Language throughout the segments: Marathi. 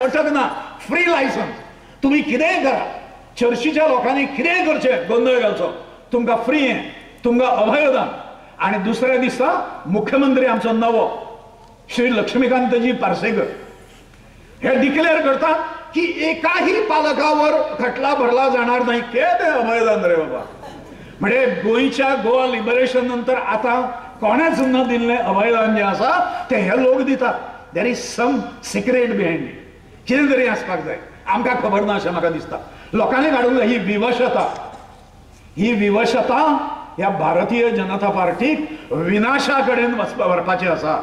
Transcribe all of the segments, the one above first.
अटक ना, फ्री लायसन्स, तुम्ही कितेंय करा, चर्चीच्या लोकांनी कितेंय करचें, गोंधळ घालचो, तुमकां फ्री हें, तुमकां अभयदान. आणि दुसऱ्या दिसा मुख्यमंत्री आमचो नवो श्री लक्ष्मीकांतजी पार्सेकर हे डिक्लेअर करतात की एकाही पालकावर खटला भरला जाणार नाही. कितें अभयदान रे बाबा. म्हणजे गोंयच्या गोवा लिबरेशन नंतर आता कोणेच न दिल्लें अभयदान जे आसा ते हे लोक दितात. There is some secret behind it. कितें तरी आसपाक जाय, आमकां खबर ना अशें म्हाका दिसता. लोकांनी काडूंक जाय ही विवशता. ही विवशता ह्या भारतीय जनता पार्टीक विनाशा कडेन व्हरपाची आसा.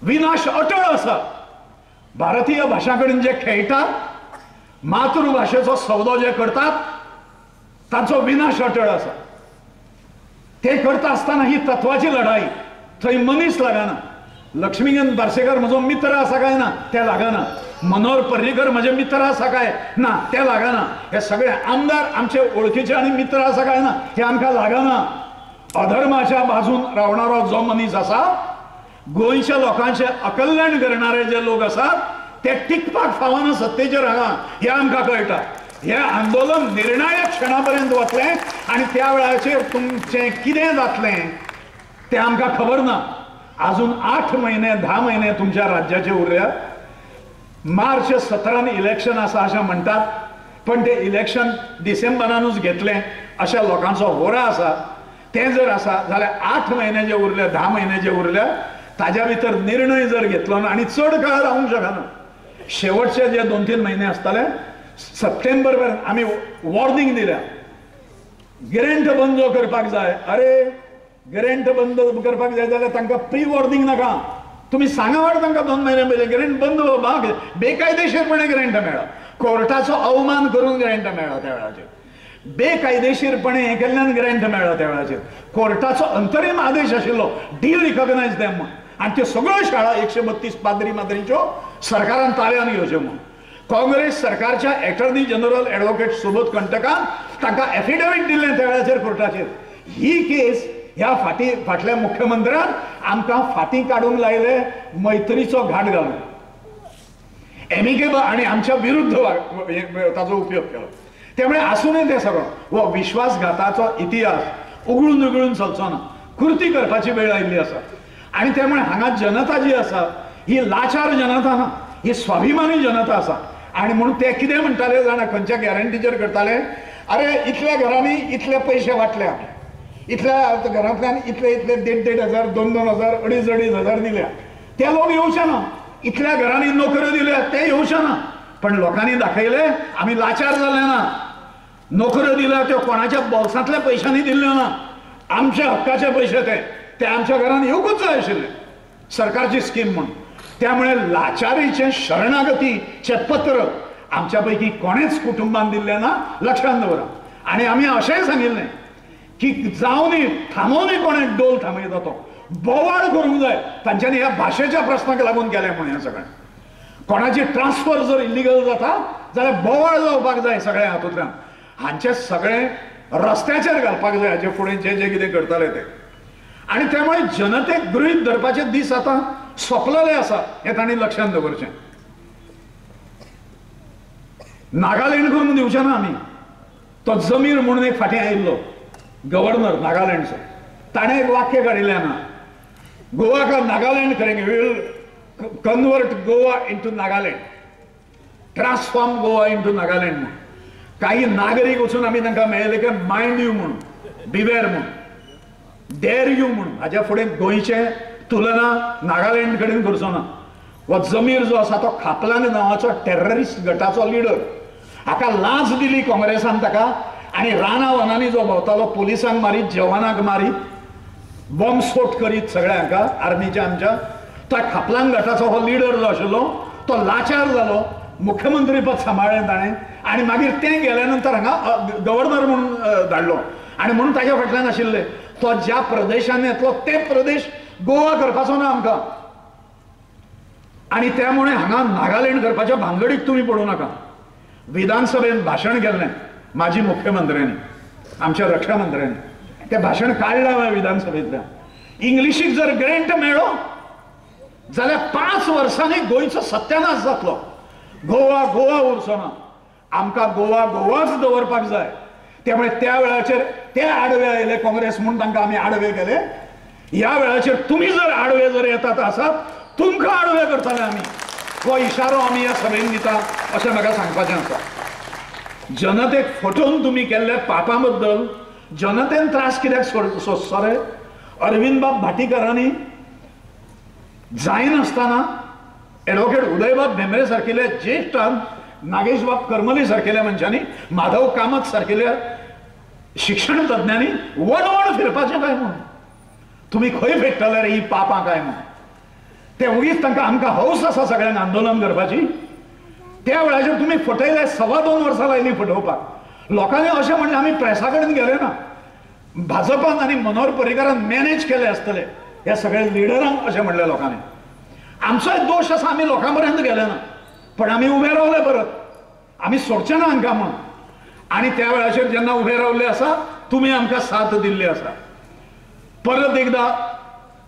विनाश अटळ आसा. भारतीय भाशा कडेन जे खेळटात, मातृभाशेचो सौदो जे करतात, ताचो विनाश अटळ आसा. ते करता आसतना ही तत्वाची लढाई. थंय मनीस लागना. लक्ष्मीकांत पार्सेकर म्हजो मित्र आसा काय ना ते लागना. मनोहर पर्रीकर म्हजे मित्र आसा काय ना ते लागना. हे सगळे आमदार आमचे ओळखीचे आणि मित्र आसा काय ना हे आमकां लागना. अधर्माच्या बाजून रावणारो जो मनीस आसा, गोंयच्या लोकांचे अकल्याण करणारे जे लोक असतात ते टिकपाक फावना सत्तेचेर हांगा हे आमकां कळटा. हे आंदोलन निर्णायक क्षणापर्यंत वतलें आणि त्या वेळाचेर तुमचें कितें जातलें ते आमकां खबर ना. अजून 8 महिने 10 महिने तुमच्या राज्याचे उरल्यात. मार्च 17 इलेक्शन आसा अशें म्हणटात, पण ते इलेक्शन डिसेंबरानूच घेतलें अशा लोकांचो होरा आसा. ते जर आसा जाल्यार 8 महिने जे उरले 10 महिने जे उरल्या ताज्या भितर निर्णय जर घेतलो ना, आणि चड काळ रावूंक शकना. शेवटचे जे 2-3 महिने आसतले सप्टेंबर पर्यंत आमी वॉर्निंग दिल्या गिरेंट बंद करपाक जाय. अरे गिरेंट बंद करपाक जाय जाल्यार तांकां प्री वॉर्निंग नाका. तुम्ही सांगा वाट तांकां 2 महिने पयलीं गिरेंट बंद व्हावपाक. बेकायदेशीरपणे गिरेंट मेळ्ळा. कोर्टाचो अवमान करून गिरेंट मेळ्ळा त्या वेळाचेर. बेकायदेशीरपणे हे केल्ल्यान गिरेंट मेळ्ळा त्या वेळाचेर. कोर्टाचो अंतरीम आदेश आशिल्लो डी रिकॉग्नायज देम म्हूण, आनी त्यो सगळ्यो शाळा 132 पाद्री माद्रीच्यो सरकारान ताब्यान घेवच्यो म्हूण. काँग्रेस सरकारच्या एटर्नी जनरल ॲडव्होकेट सुबोध कंटकान तांकां एफिडेवीट दिलें त्या वेळाचेर कोर्टाचेर. ही केस ह्या फाटल्या मुख्यमंत्र्यान आमकां फाटीं काडूंक लायले मैत्रीचो घाट घालून एमिकेबल आणि आमच्या विरुद्ध ताचो उपयोग केलो. त्यामुळे आसूनय ते सगळो हो विश्वासघाताचो इतिहास उगळून उगळून चलचो ना. कृती करपाची वेळ आयिल्ली आसा. आणि त्यामुळे हांगा जनता जी आसा ही लाचार जनता ना, ही स्वाभिमानी जनता आसा. आणि म्हणून ते कितें म्हणटाले जाणा, खंयच्या गॅरंटीचेर करताले, अरे इतल्या घरांनी इतले पयशे वाटल्या, इतल्या घरांतल्यान इतले 1,500 2,000 2,500 दिल्या, ते लोक येवचे ना. इतल्या घरांनी नोकऱ्यो दिल्या ते येवचे ना. पण लोकांनी दाखयले आमी लाचार जाले ना. नोकऱ्यो दिल्या त्यो कोणाच्या बोल्सांतल्या पयशांनी दिल्ल्यो ना. आमच्या हक्काचे पैसे ते आमच्या घरांत येवकूच जाय आशिल्ले, सरकारची स्कीम म्हणून. त्यामुळे लाचारीचे शरणागतीचे पत्र आमच्या पैकी कोणेच कुटुंबान दिल्ले ना, लक्षात दवरा. आणि आमी अशेंय सांगिल्लें की जावनी थांबोवनी कोणे डोल थांबयता तो बोवाळ करूंक जाय. तांच्यांनी ह्या भाशेच्या प्रस्नाक लागून केलें म्हणून हें सगळें. कोणाची ट्रान्सफर जर इलिगल जाता जाल्यार बोवाळ जावपाक जाय सगळ्या हातूंतल्यान. हांचे सगळे रस्त्याचेर घालपाक जाय हाचे फुडें जे जे कितें करताले ते. आणि त्यामुळे जनतेक गृहीत धरपाचे दीस आता सोंपलेले आसा हें तांणी लक्षांत दवरचें. नागालँड करून दिवचे ना आमी. तो जमीर म्हणून एक फाटीं आयिल्लो गव्हर्नर नागालँडचो, ताणें एक वाक्य काडिल्लें ना, गोवा का नागालँड करेंगे, we will convert Goa into Nagaland, transform Goa into Nagaland. काही नागरिक वचून आमी तांकां मेळयले की मायंड यू म्हणून, बिवेर म्हणून, डेर यू म्हणून. हाच्या फुडें गोंयचे तुलना नागालँड कडेन करचो ना. हो जमीर जो आसा तो खापलांग नांवाचो टेररिस्ट गटाचो लिडर. हाका लांच दिली काँग्रेसान ताका, आणि राना वनांनी जो भोंवतालो, पुलिसांक मारीत, जवानांक मारीत, बॉम्बस्फोट करीत सगळ्या हाका आर्मीच्या आमच्या, त्या खापलांग गटाचो हो लिडर जो आशिल्लो तो लाचार जालो. मुख्यमंत्री पद सांबाळ्ळें ताणें, आणि मागीर तें गेल्या नंतर हांगा गव्हर्नर म्हणून धाडलो. आणि म्हणून ताच्या फाटल्यान आशिल्ले तो ज्या प्रदेशान येतलो ते प्रदेश गोवा करपाचो ना आमकां. आणि त्यामुळे हांगा नागालँड करपाच्या भानगडीक तुम्ही पडू नाका. विधानसभेन भाशण केल्लें माजी मुख्यमंत्र्यांनी, आमच्या रक्षा मंत्र्यांनी, तें भाशण काडलां विधानसभेंतल्यान. इंग्लिशीक जर ग्रँट मेळ्ळो जाल्यार 5 वर्सांनी गोंयचो सत्यानाश जातलो. गोवा गोवा उरचो ना, आमकां गोवा गोवाच दवरपाक जाय. त्यामुळे त्या वेळाचेर ते आडवे आयले काँग्रेस म्हणून तांकां आमी आडवे केले. ह्या वेळाचेर तुम्ही जर आडवे जर येतात आसात तुमकां आडवे करतले आमी. हो इशारो आमी ह्या सभेन दिता अशें म्हाका सांगपाचें आसा. जनतेक फटोवन तुम्ही केल्ल्या पापां बद्दल जनतेन त्रास कित्याक सोंसचो रे? अरविंद बाब भाटीकारांनी जायनासतना एडवोकेट उदयबाब भेंब्रे सारकिल्ल्या ज्येश्ठान, नागेश बाब करमली सारकिल्ल्या मनशांनी, माधव कामत सारकिल्ल्या शिक्षण तज्ञांनी वणवण फिरपाचें काय म्हणून तुम्ही खंय भेटतले रे ही पापां काय म्हणून? ते उगीच तांकां आमकां हौस आसा सगळ्यांक आंदोलन करपाची. त्या वेळाचेर तुम्ही फटयले, 2.25 वर्सां लायली फटोवपाक. लोकांनी अशें म्हणलें आमी प्रेसा कडेन गेले ना, भाजपान आनी मनोहर पर्रीकारान मॅनेज केले आसतले ह्या सगळ्या लिडरांक अशें म्हणलें लोकांनी. आमचोय दोश आसा, आमी लोकां पर्यंत गेले ना, पण आमी उबे रावले परत, आमी सोडचे ना हांकां म्हण. आनी त्या वेळाचेर जेन्ना उबे रावले आसा तुम्ही आमकां साथ दिल्ली आसा. परत एकदा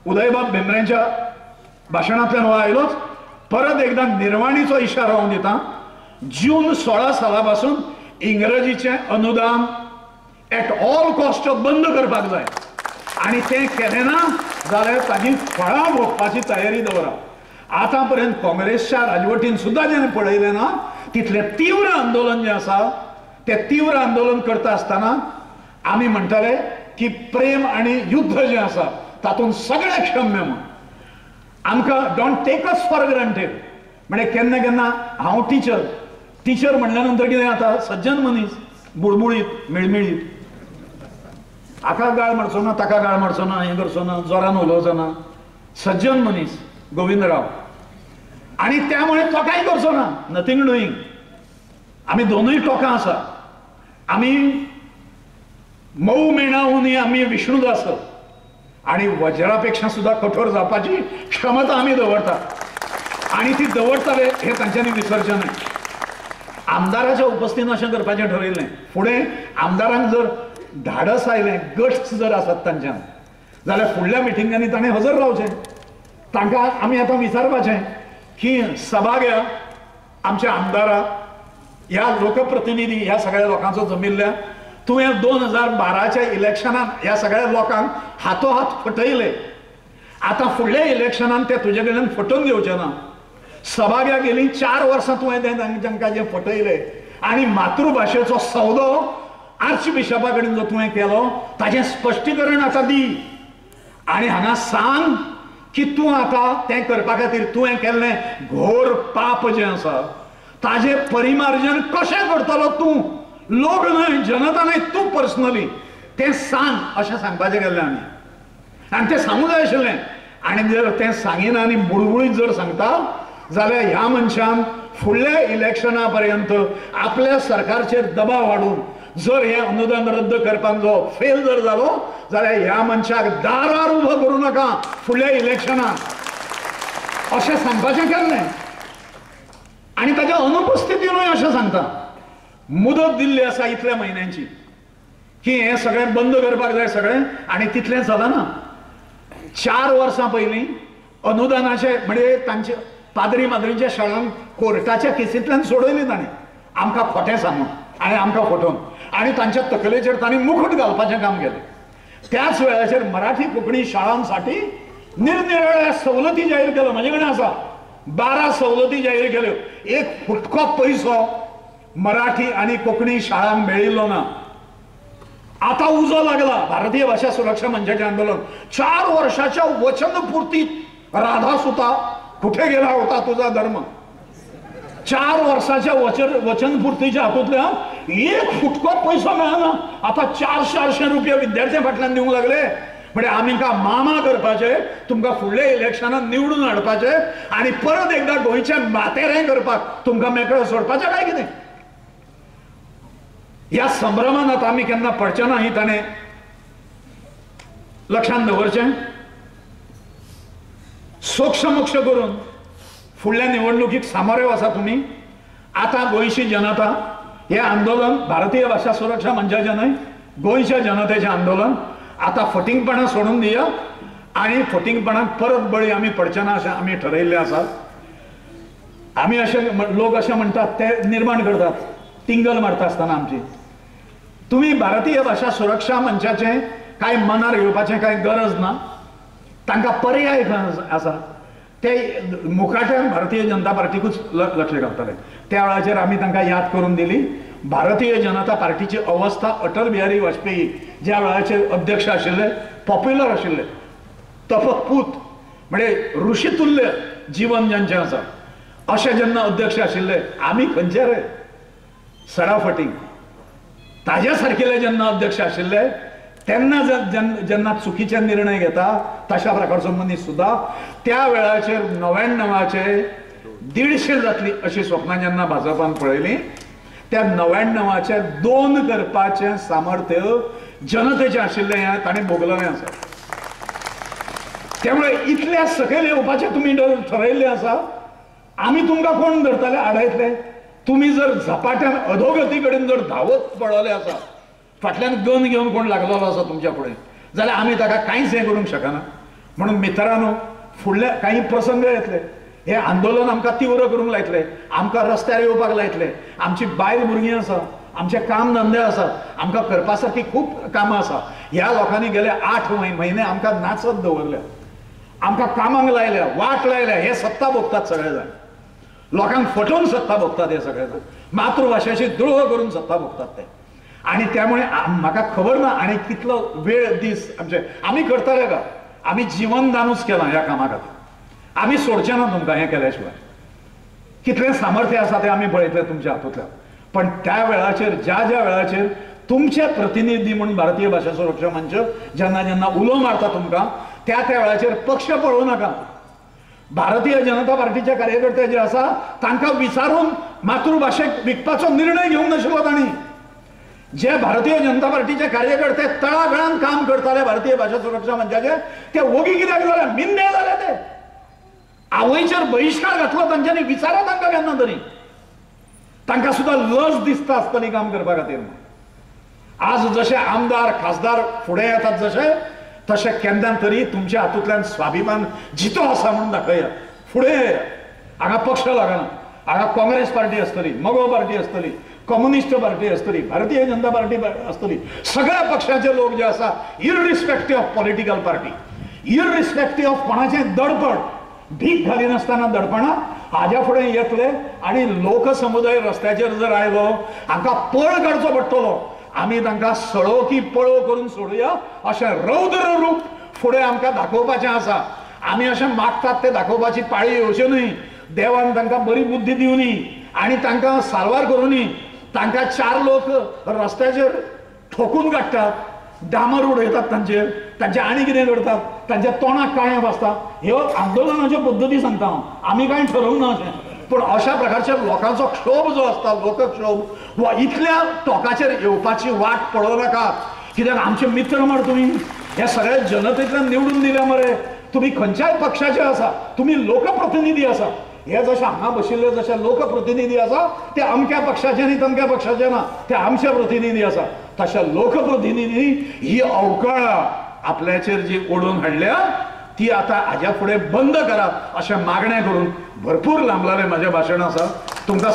उदयबाब भेंब्रेंच्या भाशणांतल्यान हो आयलोच. परत एकदा निर्वाणीचो इशारो हांव दिता. जून 16 साला पासून इंग्रजीचें अनुदान एट ऑल कॉस्ट बंद करपाक जाय. आनी तें केलें ना जाल्यार ताजी फळां भोगपाची तयारी दवरा. आतां पर्यंत काँग्रेसच्या राजवटीन सुद्दां जेन्ना पळयलें ना, तितलें तीव्र आंदोलन जें आसा तें तीव्र आंदोलन करता आसतना आमी म्हणटाले की प्रेम आनी युद्ध जें आसा तातूंत सगळें क्षम्य म्हूण. आमकां don't take us for granted. म्हणजे केन्ना केन्ना हांव टीचर म्हणल्या नंतर कितें जाता, सज्जन मनीस, बुळबुळीत, मिळमिळीत, हाका गाळ मारचो ना, ताका गाळ मारचो ना, हें करचो ना, जोरान उलोवचो ना, सज्जन मनीस गोविंदराव. आणि त्यामुळे तो कांय करचो ना, नथींग डुईंग. आमी दोनूय टोकां आसा. आमी मऊ मेणावून आमी विष्णुदास आणि वज्रापेक्षा सुद्धा कठोर जावपाची क्षमता आमी दवरतात आणि ती दवरतले हे तांच्यांनी विसरचें न्हय. आमदाराच्या उपस्थितीन अशें करपाचें ठरयिल्लें. फुडें आमदारांक जर धाडस आयलें, गट्स जर आसत तांच्यान, जाल्यार फुडल्या मिटिंगांनी ताणें हजर रावचें. तांकां आमी आतां विचारपाचें की सभाघ्या आमच्या आमदारा, ह्या लोकप्रतिनिधी, ह्या सगळ्या लोकांचो जमिल्ल्या तुवें 2012च्या इलेक्शनान ह्या सगळ्या लोकांक हातोहात फटयले. आतां फुडल्या इलेक्शनान ते तुजे कडल्यान फटोवन घेवचे ना. सभाघ्या गेली 4 वर्सां तुवें तांकां जे फटयले आनी मातृभाशेचो सौदो आर्चबिशपा कडेन जो तुवें केलो ताचें स्पश्टीकरण आतां दी. आनी हांगा सांग की तूं आतां तें करपा खातीर तुवें केल्लें घोर पाप जें आसा ताजें परिमार्जन कशें करतलो तूं. लोक न्हय, जनता न्हय, तूं पर्सनली तें सांग अशें सांगपाचें गेल्लें आमी. आनी तें सांगूं जाय आशिल्लें. आनी जर तें सांगिना आनी बुडबुडीत जर सांगता जाल्यार ह्या मनशान फुडल्या इलेक्शना पर्यंत आपल्या सरकारचेर दबाव हाडून जर हे अनुदान रद्द करपाक जो फेल जर जालो जाल्यार ह्या मनशाक दारार उबो करूं नाका फुडल्या इलेक्शनाक अशें सांगपाचें केल्लें. आनी ताच्या अनुपस्थितीनूय अशें सांगता. मुदत दिल्ली आसा इतल्या म्हयन्यांची की हे सगळें बंद करपाक जाय सगळें. आनी तितलें जालाना. 4 वर्सां पयलीं अनुदानाचे म्हणजे तांचे पाद्री माद्रींच्या शाळांक कोर्टाच्या केसींतल्यान सोडयली ताणें आमकां खोटें सांगून आनी आमकां फटोवन. आनी तांच्या तकलेचेर तांणी मुकुट घालपाचें काम केलें. त्याच वेळाचेर मराठी कोंकणी शाळांसाठी निरनिराळ्या सवलती जाहीर केल्यो. म्हाजे कडेन आसा 12 सवलती जाहीर केल्यो. एक फुटको पयसो मराठी आणि कोंकणी शाळांक मेळिल्लो ना. आता उजो लागला. भारतीय भाषा सुरक्षा मंचाचे आंदोलन 4 वर्षाच्या वचनपूर्तीत राधा सुता कुठे गेला होता तुझा धर्म. 4 वर्षाच्या वचनपूर्तीच्या हातूंतल्यान एक फुटको पैसो मेळना. आता 400 रुपया विद्यार्थ्यां फाटल्यान दिवंक लागले. म्हणजे आमकां मामा करपाचे, तुमकां फुडल्या इलेक्शनात निवडून हाडपाचे आणि परत एकदा गोंयच्या माथेरें करपाक तुमकां मेकळो सोडपाचें काय कितें. ह्या संभ्रमांत आमी केन्ना पडचे ना ही ताणें लक्षांत दवरचें. सोक्ष मोक्ष करून फुडल्या निवडणुकीक सामोरे वचा तुमी. आता गोंयची जनता हे आंदोलन भारतीय भाषा सुरक्षा मंचाचें न्हय, गोंयच्या जनतेचें आंदोलन. आता फटिंगपणां सोडून दिया आणि फटिंगपणाक परत बळी आमी पडचे ना अशें आमी ठरयिल्लें आसा. आम्ही असे लोक असे म्हणतात ते निर्माण करतात टिंगल मारता असताना आमची. तुम्ही भारतीय भाषा सुरक्षा मंचाचे काय मनार घेवपाचे काय गरज ना. तांकां पर्याय आसा ते मुखाट्यान भारतीय जनता पार्टीकूच लक्ष घालतले. त्या वेळाचेर आमी तांकां याद करून दिली. भारतीय जनता पार्टीची अवस्था अटल बिहारी वाजपेयी ज्या वेळाचेर अध्यक्ष आशिल्ले, पॉप्युलर आशिल्ले, तपकपूत म्हणजे ऋषितुल्य जीवन ज्यांचे आसा अशे जेन्ना अध्यक्ष आशिल्ले, आमी खंयचे रे सडाफटी ताज्या सारकेले जेन्ना अध्यक्ष आशिल्ले तेन्ना जेन्ना चुकीचे निर्णय घेता तशा प्रकारचो मनीस सुद्धा त्या वेळाचेर 99चे 150 जातली अशी स्वप्नां जेन्ना भाजपान पळयली, त्या 99चे 2 करपाचें सामर्थ्य जनतेचे आशिल्ले ताणें भोगलेलें आसा. त्यामुळे इतल्या सकयल येवपाचे तुम्ही ठरयल्ले आसा. आमी तुमकां कोण धरतले आडायतले? तुम्ही जर झपाट्यान अधोगती कडेन जर धावत पळयले आसा, फाटल्यान गन घेवन कोण लागलेलो आसा तुमच्या फुडें, जाल्यार आमी ताका कांयच हें करूंक शकना. म्हणून मित्रांनो, फुडले काही प्रसंग येतले, हे आंदोलन आमकां तीव्र करूंक लायतले, आमकां रस्त्यार येवपाक लायतले. आमची बायल भुरगीं आसा, आमचे काम धंदे आसात, आमकां करपा सारकी खूब कामां आसा. ह्या लोकांनी गेले 8 म्हयने आमकां नाचत दवरल्या, आमकां कामांक लायल्या, वाट लायल्या. हे सत्ता भोगतात सगळे जाण, लोकांक फटोवन सत्ता भोगतात हे सगळे जाण, मातृभाषेची द्रोह करून सत्ता भोगतात ते. आणि त्यामुळे म्हाका खबर ना आणि कितलो वेळ दीस आमी करतले का. आमी जीवन दानूच केलां ह्या कामा खातीर. आमी सोडचे ना तुमकां हें केल्या शिवाय. कितलें सामर्थ्य आसा तें आमी पळयतले तुमच्या हातूंतल्यान. पण त्या वेळाचेर ज्या वेळाचेर तुमचे प्रतिनिधी म्हणून भारतीय भाषा सुरक्षा मंच जेन्ना जेन्ना उलो मारता तुमकां, त्या वेळाचेर पक्ष पळोवं नाका. भारतीय जनता पार्टीचे कार्यकर्ते जे आसा तांकां विचारून मातृभाषेक विकपाचो निर्णय घेवंक नाशिल्लो तांणी. जे भारतीय जनता पार्टीचे कार्यकर्ते तळागाळान काम करताले भारतीय भाषा सुरक्षा मंचाचे, ते वगी कित्याक जाले, मिन्ने जाले ते. आवयचेर बहिष्कार घातलो तांच्यांनी, विचारा तांकां केन्ना तरी. तांकां सुद्दां लज दिसता आसतली काम करपा खातीर. आज जशे आमदार खासदार फुडें येतात जशे, तशें केन्ना तरी तुमच्या हातूंतल्यान स्वाभिमान जितो आसा म्हणून दाखया. फुडें हांगा पक्ष लागना. हांगा काँग्रेस पार्टी आसतली, मगो पार्टी आसतली, कम्युनिस्ट पार्टी आसतली, भारतीय जनता पार्टी आसतली, सगळ्या पक्षाचे लोक जे आसा, इररिस्पेक्टिव्ह ऑफ पॉलिटिकल पार्टी, इररिस्पेक्टिव्ह ऑफ कोणाचें दडपण, भीक घाली नासतना दडपणां हाज्या फुडें येतले. आणि लोकसमुदाय रस्त्याचेर जर आयलो, हांकां पळ काडचो पडटलो. आमी तांकां सळो की पळो करून सोडुया अशें रौद्र रूप फुडें आमकां दाखोवपाचें आसा. आमी अशें मागतात तें दाखोवपाची पाळी येवची न्हय. देवान तांकां बरी बुद्धी दिवनी आनी तांकां सारवार करुनी. तांकां 4 लोक रस्त्याचेर ठोकून काडटात, डामर उडयतात तांचेर, तांचे आनी कितें करतात, तांच्या तोंडाक काळें भासता. ह्यो आंदोलनाच्यो पद्दती सांगता हांव, आमी कांय ठरवंक ना अशें. पण अशा प्रकारच्या लोकांचो क्षोभ जो असता, लोकक्षोभ, वा इतल्या टोकाचेर येवपाची वाट पळोवं नाकात. कित्याक आमचे मित्र मरे तुमी, हे सगळे जनतेंतल्यान निवडून दिल्या मरे. तुम्ही खंयच्याय पक्षाचे आसा, तुम्ही लोकप्रतिनिधी आसा. हे जशे हांगा बशिल्ले जशे लोकप्रतिनिधी आसा, ते अमक्या पक्षाचे न्ही तमक्या पक्षाचे ना, ते आमचे प्रतिनिधी आसा. तशे लोकप्रतिनिधी ही अवकाळा आपल्याचेर जी ओडून हाडल्या, ती आता हाज्या फुडें बंद करात अशें मागणें करून भरपूर लांबलालें म्हाजें भाशण आसा. तुमकां